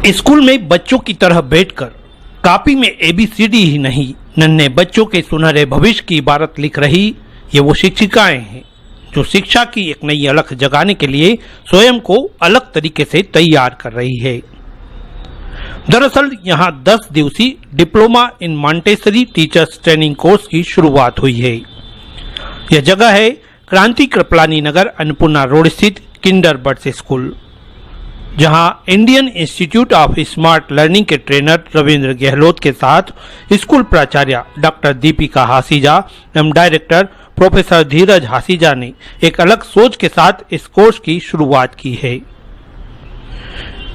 School में बच्चों की तरह बैठकर कापी में ABCD ही नहीं, नन्हे बच्चों के सुनहरे भविष्य की इबारत लिख रही ये वो शिक्षिकाएं हैं जो शिक्षा की एक नई अलख जगाने के लिए स्वयं को अलग तरीके से तैयार कर रही है। दरअसल यहाँ 10 दिवसीय diploma in Montessori teachers training course की शुरुआत हुई है। यह जगह है क्रांति कृपलानी नगर अन्नपूर्णा रोड स्थित किंडर बर्ड्स स्कूल, जहां Indian institute of smart learning के ट्रेनर रविंद्र गहलोत के साथ स्कूल प्राचार्य डॉक्टर दीपिका हासीजा एवं डायरेक्टर प्रोफेसर धीरज हासीजा ने एक अलग सोच के साथ इस कोर्स की शुरुआत की है।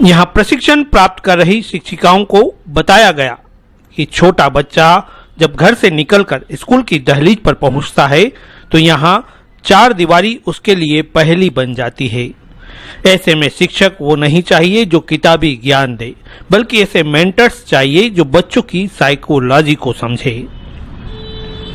यहां प्रशिक्षण प्राप्त कर रही शिक्षिकाओं को बताया गया कि छोटा बच्चा जब घर से निकलकर स्कूल की दहलीज पर पहुंचता है तो यहां चार दीवारी उसके लिए पहेली बन जाती है। ऐसे में शिक्षक वो नहीं चाहिए जो किताबी ज्ञान दे, बल्कि ऐसे मेंटर्स चाहिए जो बच्चों की साइकोलॉजी को समझे।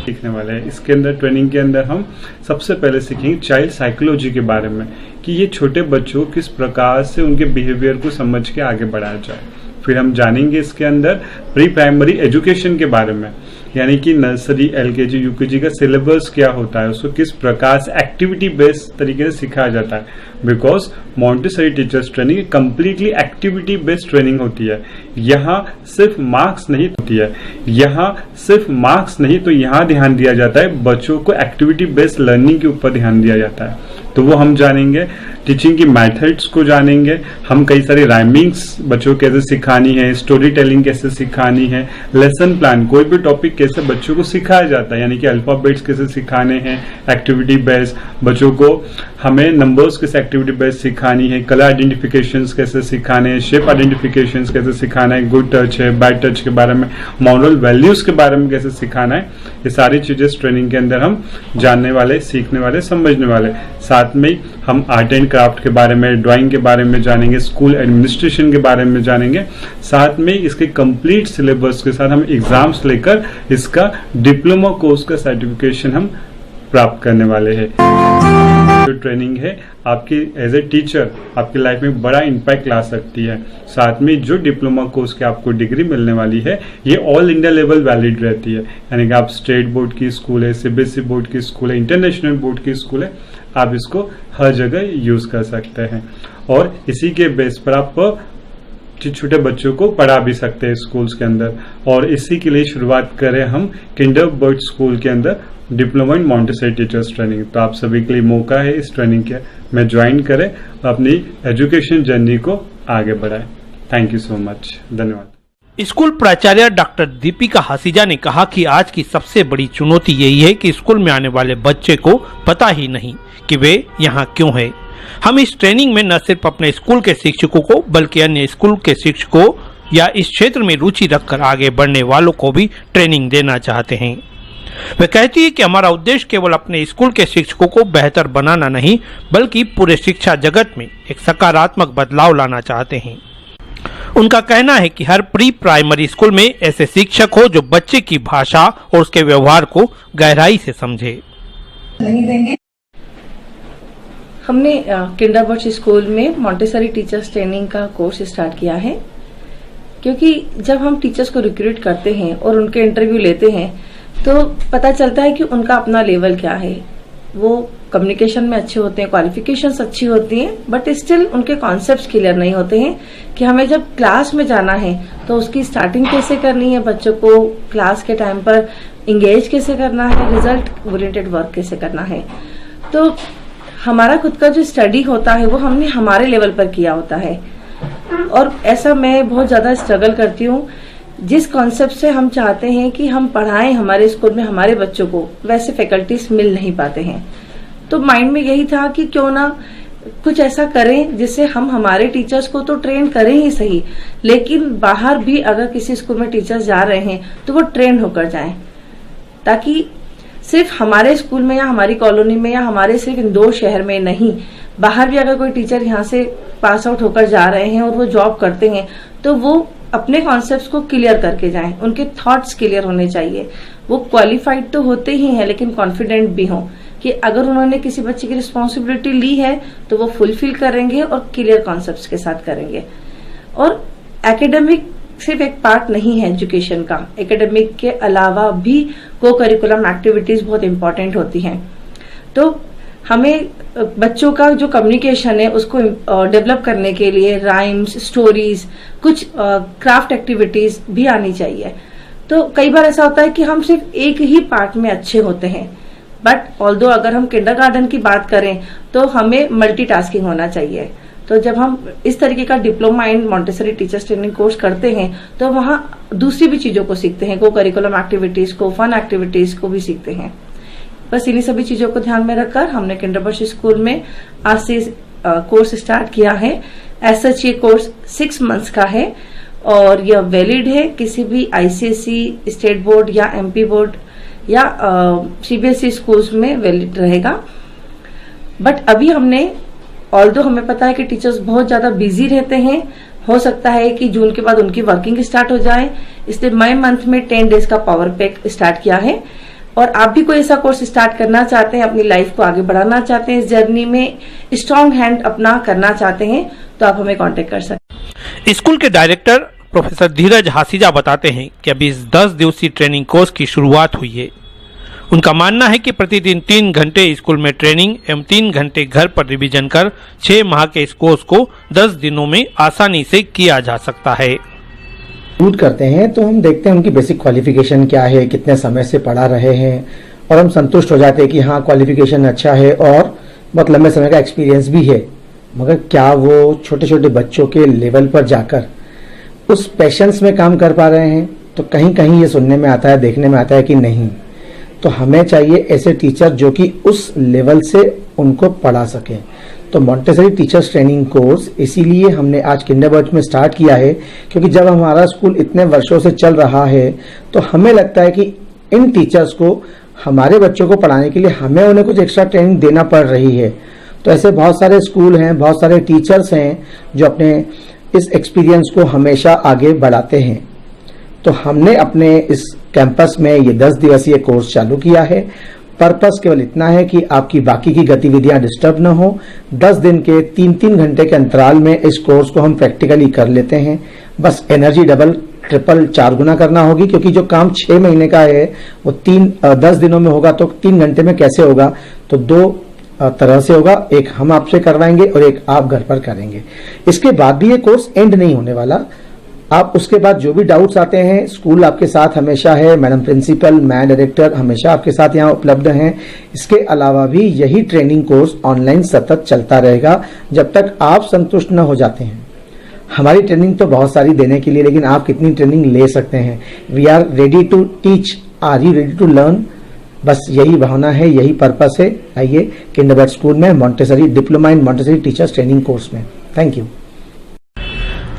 सीखने वाले हैं इसके अंदर ट्रेनिंग के अंदर हम सबसे पहले सीखेंगे चाइल्ड साइकोलॉजी के बारे में कि ये छोटे बच्चों किस प्रकार से उनके बिहेवियर को समझ के आगे बढ़ाया जाए। फिर हम जानेंगे इसके अंदर प्री प्राइमरी एजुकेशन के बारे में, यानी कि नर्सरी LKG UKG का सिलेबस क्या होता है, उसको किस प्रकार से एक्टिविटी बेस्ड तरीके से सिखाया जाता है। Because Montessori teachers training completely activity based training होती है। यहाँ सिर्फ मार्क्स नहीं होती है, यहाँ सिर्फ मार्क्स नहीं तो यहाँ ध्यान दिया जाता है बच्चों को एक्टिविटी बेस्ड लर्निंग के ऊपर ध्यान दिया जाता है। तो वो हम जानेंगे, टीचिंग की मेथड्स को जानेंगे, हम कई सारी राइमिंग्स बच्चों को कैसे सिखानी है, स्टोरी टेलिंग कैसे सिखानी है, लेसन प्लान कोई भी टॉपिक कैसे बच्चों को सिखाया जाता है, यानी कि अल्फाबेट्स कैसे सिखाने हैं एक्टिविटी बेस्ड, बच्चों को हमें नंबर्स कैसे एक्टिविटी बेस्ड सिखानी है, कलर आइडेंटिफिकेशंस कैसे सिखाने हैं, शेप आइडेंटिफिकेशंस कैसे सिखाना है, गुड टच है बैड टच के बारे में, मॉरल वैल्यूज के बारे में कैसे सिखाना है, ये सारी चीजें ट्रेनिंग के अंदर हम जानने वाले, सीखने वाले, समझने वाले। साथ में हम आर्ट एंड क्राफ्ट के बारे में, ड्राइंग के बारे में जानेंगे, स्कूल एडमिनिस्ट्रेशन के बारे में जानेंगे। साथ में इसके कंप्लीट सिलेबस के साथ हम एग्जाम्स लेकर इसका डिप्लोमा कोर्स का सर्टिफिकेशन हम प्राप्त करने वाले हैं। जो ट्रेनिंग है आपकी एज ए टीचर आपकी लाइफ में बड़ा इम्पैक्ट ला सकती है। साथ में जो डिप्लोमा कोर्स की आपको डिग्री मिलने वाली है ये ऑल इंडिया लेवल वैलिड रहती है, यानी कि आप स्टेट बोर्ड की स्कूल है, CBSE बोर्ड की स्कूल है, इंटरनेशनल बोर्ड की स्कूल है, आप इसको हर जगह यूज कर सकते हैं और इसी के बेस पर आप छोटे बच्चों को पढ़ा भी सकते हैं स्कूल्स के अंदर। और इसी के लिए शुरुआत करें हम किंडर बर्ड स्कूल के अंदर diploma in Montessori teachers training. तो आप सभी के लिए मौका है इस ट्रेनिंग के में ज्वाइन करें और अपनी एजुकेशन जर्नी को आगे बढ़ाएं। थैंक यू सो मच, धन्यवाद। स्कूल प्राचार्य डॉक्टर दीपिका हासीजा ने कहा कि आज की सबसे बड़ी चुनौती यही है कि स्कूल में आने वाले बच्चे को पता ही नहीं कि वे यहाँ क्यों है। हम इस ट्रेनिंग में न सिर्फ अपने स्कूल के शिक्षकों को बल्कि अन्य स्कूल के शिक्षकों या इस क्षेत्र में रुचि रखकर आगे बढ़ने वालों को भी ट्रेनिंग देना चाहते हैं। वे कहती है कि हमारा उद्देश्य केवल अपने स्कूल के शिक्षकों को बेहतर बनाना नहीं बल्कि पूरे शिक्षा जगत में एक सकारात्मक बदलाव लाना चाहते हैं। उनका कहना है कि हर प्री प्राइमरी स्कूल में ऐसे शिक्षक हो जो बच्चे की भाषा और उसके व्यवहार को गहराई से समझे। हमने किंडर बर्ड्स स्कूल में मॉन्टेसरी टीचर्स ट्रेनिंग का कोर्स स्टार्ट किया है, क्योंकि जब हम टीचर्स को रिक्रूट करते हैं और उनके इंटरव्यू लेते हैं तो पता चलता है कि उनका अपना लेवल क्या है। वो कम्युनिकेशन में अच्छे होते हैं, क्वालिफिकेशंस अच्छी होती हैं, बट स्टिल उनके कॉन्सेप्ट्स क्लियर नहीं होते हैं कि हमें जब क्लास में जाना है तो उसकी स्टार्टिंग कैसे करनी है, बच्चों को क्लास के टाइम पर इंगेज कैसे करना है, रिजल्ट ओरिएंटेड वर्क कैसे करना है। तो हमारा खुद का जो स्टडी होता है वो हमने हमारे लेवल पर किया होता है और ऐसा मैं बहुत ज्यादा स्ट्रगल करती हूँ। जिस कॉन्सेप्ट से हम चाहते हैं कि हम पढ़ाएं हमारे स्कूल में हमारे बच्चों को, वैसे फैकल्टीज मिल नहीं पाते हैं। तो माइंड में यही था कि क्यों ना कुछ ऐसा करें जिससे हम हमारे टीचर्स को तो ट्रेन करें ही सही, लेकिन बाहर भी अगर किसी स्कूल में टीचर्स जा रहे हैं तो वो ट्रेन होकर जाएं, ताकि सिर्फ हमारे स्कूल में या हमारी कॉलोनी में या हमारे सिर्फ इंदौर शहर में नहीं, बाहर भी अगर कोई टीचर यहाँ से पास आउट होकर जा रहे हैं और वो जॉब करते हैं तो वो अपने कॉन्सेप्ट्स को क्लियर करके जाएं, उनके थॉट्स क्लियर होने चाहिए। वो क्वालिफाइड तो होते ही हैं लेकिन कॉन्फिडेंट भी हों कि अगर उन्होंने किसी बच्चे की रिस्पॉन्सिबिलिटी ली है तो वो फुलफिल करेंगे और क्लियर कॉन्सेप्ट्स के साथ करेंगे। और एकेडमिक सिर्फ एक पार्ट नहीं है एजुकेशन का, एकेडमिक के अलावा भी को करिकुलम एक्टिविटीज बहुत इंपॉर्टेंट होती हैं। तो हमें बच्चों का जो कम्युनिकेशन है उसको डेवलप करने के लिए राइम्स, स्टोरीज, कुछ क्राफ्ट एक्टिविटीज भी आनी चाहिए। तो कई बार ऐसा होता है कि हम सिर्फ एक ही पार्ट में अच्छे होते हैं, बट ऑल्दो अगर हम किंडरगार्टन की बात करें तो हमें मल्टीटास्किंग होना चाहिए। तो जब हम इस तरीके का diploma in Montessori teachers training course करते हैं तो वहाँ दूसरी भी चीजों को सीखते हैं, को करिकुलम एक्टिविटीज को, फन एक्टिविटीज को भी सीखते हैं। बस इन्हीं सभी चीजों को ध्यान में रखकर हमने किंडरबर्च स्कूल में आज से कोर्स स्टार्ट किया है। एज सच ये कोर्स 6 मंथ्स का है और यह वैलिड है, किसी भी आईसीएसई, स्टेट बोर्ड या एमपी बोर्ड या सीबीएसई स्कूल्स में वैलिड रहेगा। बट अभी हमने, ऑल्दो हमें पता है कि टीचर्स बहुत ज्यादा बिजी रहते हैं, हो सकता है कि जून के बाद उनकी वर्किंग स्टार्ट हो जाए, इसलिए मई मंथ में 10 डेज का पावर पैक स्टार्ट किया है। और आप भी कोई ऐसा कोर्स स्टार्ट करना चाहते हैं, अपनी लाइफ को आगे बढ़ाना चाहते हैं, इस जर्नी में स्ट्रॉन्ग हैंड अपना करना चाहते हैं, तो आप हमें कांटेक्ट कर सकते हैं। स्कूल के डायरेक्टर प्रोफेसर धीरज हासिजा बताते हैं कि अभी इस 10 दिवसीय ट्रेनिंग कोर्स की शुरुआत हुई है। उनका मानना है कि प्रतिदिन 3 घंटे स्कूल में ट्रेनिंग एवं 3 घंटे घर पर रिवीजन कर 6 माह के इस कोर्स को 10 दिनों में आसानी से किया जा सकता है। शूट करते हैं तो हम देखते हैं उनकी बेसिक क्वालिफिकेशन क्या है, कितने समय से पढ़ा रहे हैं, और हम संतुष्ट हो जाते हैं कि हाँ क्वालिफिकेशन अच्छा है और बहुत लंबे समय का एक्सपीरियंस भी है। मगर क्या वो छोटे छोटे बच्चों के लेवल पर जाकर उस पैशंस में काम कर पा रहे हैं? तो कहीं कहीं ये सुनने में आता है, देखने में आता है कि नहीं। तो हमें चाहिए ऐसे टीचर जो कि उस लेवल से उनको पढ़ा सकें। तो मॉन्टेसरी टीचर्स ट्रेनिंग कोर्स इसीलिए हमने आज किंडरबर्च में स्टार्ट किया है, क्योंकि जब हमारा स्कूल इतने वर्षों से चल रहा है तो हमें लगता है कि इन टीचर्स को, हमारे बच्चों को पढ़ाने के लिए हमें उन्हें कुछ एक्स्ट्रा ट्रेनिंग देना पड़ रही है। तो ऐसे बहुत सारे स्कूल हैं, बहुत सारे टीचर्स हैं जो अपने इस एक्सपीरियंस को हमेशा आगे बढ़ाते हैं। तो हमने अपने इस कैंपस में ये 10 दिवसीय कोर्स चालू किया है। पर्पस केवल इतना है कि आपकी बाकी की गतिविधियां डिस्टर्ब न हो। 10 दिन के 3-3 घंटे के अंतराल में इस कोर्स को हम प्रैक्टिकली कर लेते हैं। बस एनर्जी डबल, ट्रिपल, 4 गुना करना होगी, क्योंकि जो काम 6 महीने का है वो 10 दिनों में होगा। तो 3 घंटे में कैसे होगा? तो 2 तरह से होगा, एक हम आपसे करवाएंगे और एक आप घर पर करेंगे। इसके बाद भी ये कोर्स एंड नहीं होने वाला। आप उसके बाद जो भी डाउट्स आते हैं, स्कूल आपके साथ हमेशा है, मैडम प्रिंसिपल, मैं डायरेक्टर हमेशा आपके साथ यहाँ उपलब्ध हैं। इसके अलावा भी यही ट्रेनिंग कोर्स ऑनलाइन सतत चलता रहेगा जब तक आप संतुष्ट न हो जाते हैं। हमारी ट्रेनिंग तो बहुत सारी देने के लिए, लेकिन आप कितनी ट्रेनिंग ले सकते हैं? We are ready to teach, are you ready to learn? बस यही भावना है, यही पर्पस है। आइए किंडरबर्च स्कूल में Montessori diploma in Montessori teachers training course में। Thank you.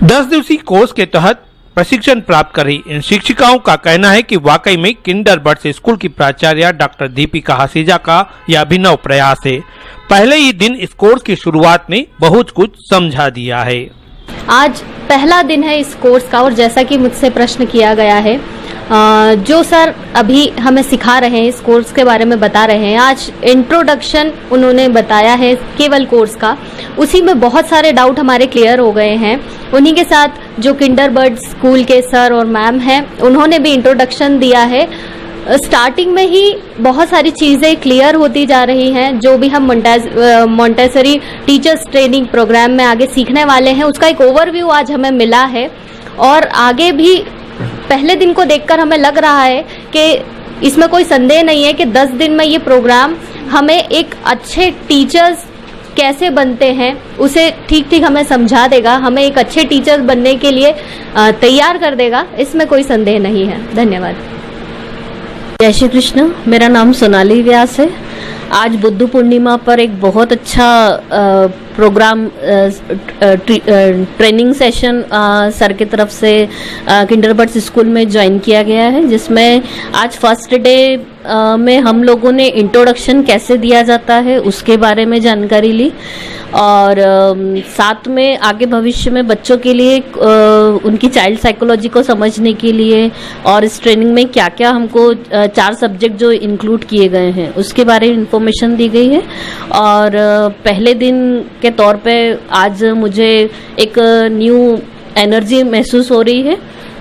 10 दिवसीय कोर्स के तहत प्रशिक्षण प्राप्त कर रही इन शिक्षिकाओं का कहना है कि वाकई में किंडरबर्च स्कूल की प्राचार्य डॉक्टर दीपिका हासिजा का यह अभिनव प्रयास है। पहले ही दिन इस कोर्स की शुरुआत ने बहुत कुछ समझा दिया है। आज पहला दिन है इस कोर्स का, और जैसा कि मुझसे प्रश्न किया गया है, जो सर अभी हमें सिखा रहे हैं, इस कोर्स के बारे में बता रहे हैं, आज इंट्रोडक्शन उन्होंने बताया है केवल कोर्स का, उसी में बहुत सारे डाउट हमारे क्लियर हो गए हैं। उन्हीं के साथ जो किंडरबर्च स्कूल के सर और मैम हैं, उन्होंने भी इंट्रोडक्शन दिया है। स्टार्टिंग में ही बहुत सारी चीज़ें क्लियर होती जा रही हैं। जो भी हम मॉन्टेसरी टीचर्स ट्रेनिंग प्रोग्राम में आगे सीखने वाले हैं, उसका एक ओवरव्यू आज हमें मिला है। और आगे भी पहले दिन को देखकर हमें लग रहा है कि इसमें कोई संदेह नहीं है कि 10 दिन में ये प्रोग्राम हमें एक अच्छे टीचर्स कैसे बनते हैं उसे ठीक ठीक हमें समझा देगा, हमें एक अच्छे टीचर्स बनने के लिए तैयार कर देगा, इसमें कोई संदेह नहीं है। धन्यवाद। जय श्री कृष्ण। मेरा नाम सोनाली व्यास है। आज बुद्ध पूर्णिमा पर एक बहुत अच्छा प्रोग्राम ट्रेनिंग सेशन सर की तरफ से किंडरबर्च स्कूल में ज्वाइन किया गया है, जिसमें आज फर्स्ट डे में हम लोगों ने इंट्रोडक्शन कैसे दिया जाता है उसके बारे में जानकारी ली, और साथ में आगे भविष्य में बच्चों के लिए उनकी चाइल्ड साइकोलॉजी को समझने के लिए और इस ट्रेनिंग में क्या क्या हमको 4 सब्जेक्ट जो इंक्लूड किए गए हैं उसके बारे में इंफॉर्मेशन दी गई है। और पहले दिन के तौर पे आज मुझे एक न्यू एनर्जी महसूस हो रही है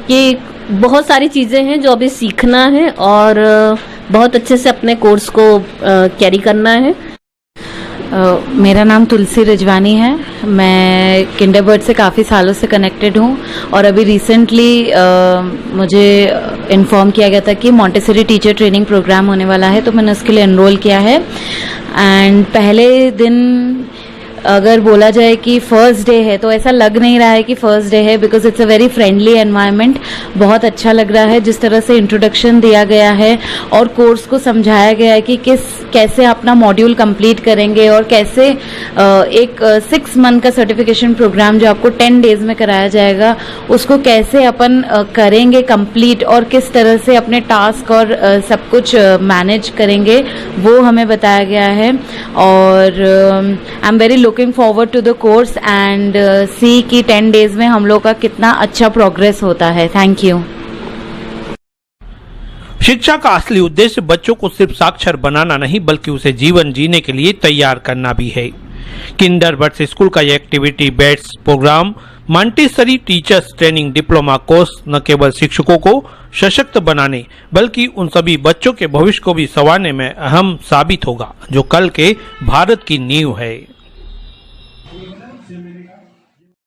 कि बहुत सारी चीज़ें हैं जो अभी सीखना है और बहुत अच्छे से अपने कोर्स को कैरी करना है। मेरा नाम तुलसी रिजवानी है। मैं किंडरबर्ट से काफ़ी सालों से कनेक्टेड हूँ और अभी रिसेंटली मुझे इन्फॉर्म किया गया था कि मॉन्टेसरी टीचर ट्रेनिंग प्रोग्राम होने वाला है, तो मैंने उसके लिए एनरोल किया है। एंड पहले दिन अगर बोला जाए कि फर्स्ट डे है तो ऐसा लग नहीं रहा है कि फर्स्ट डे है, because it's a very friendly environment. बहुत अच्छा लग रहा है जिस तरह से इंट्रोडक्शन दिया गया है और कोर्स को समझाया गया है कि कैसे अपना मॉड्यूल कंप्लीट करेंगे और कैसे एक 6 मंथ का सर्टिफिकेशन प्रोग्राम जो आपको 10 डेज में कराया जाएगा उसको कैसे अपन करेंगे कंप्लीट और किस तरह से अपने टास्क और सब कुछ मैनेज करेंगे वो हमें बताया गया है। और I am very looking forward to the course and see कि 10 डेज में हम लोग का कितना अच्छा प्रोग्रेस होता है। Thank you. शिक्षा का असली उद्देश्य बच्चों को सिर्फ साक्षर बनाना नहीं बल्कि उसे जीवन जीने के लिए तैयार करना भी है। किंडरबर्ट स्कूल का यह activity based program Montessori teachers training diploma course न केवल शिक्षकों को सशक्त बनाने बल्कि उन सभी बच्चों के भविष्य को भी संवारने में अहम साबित होगा जो कल के भारत की नींव है।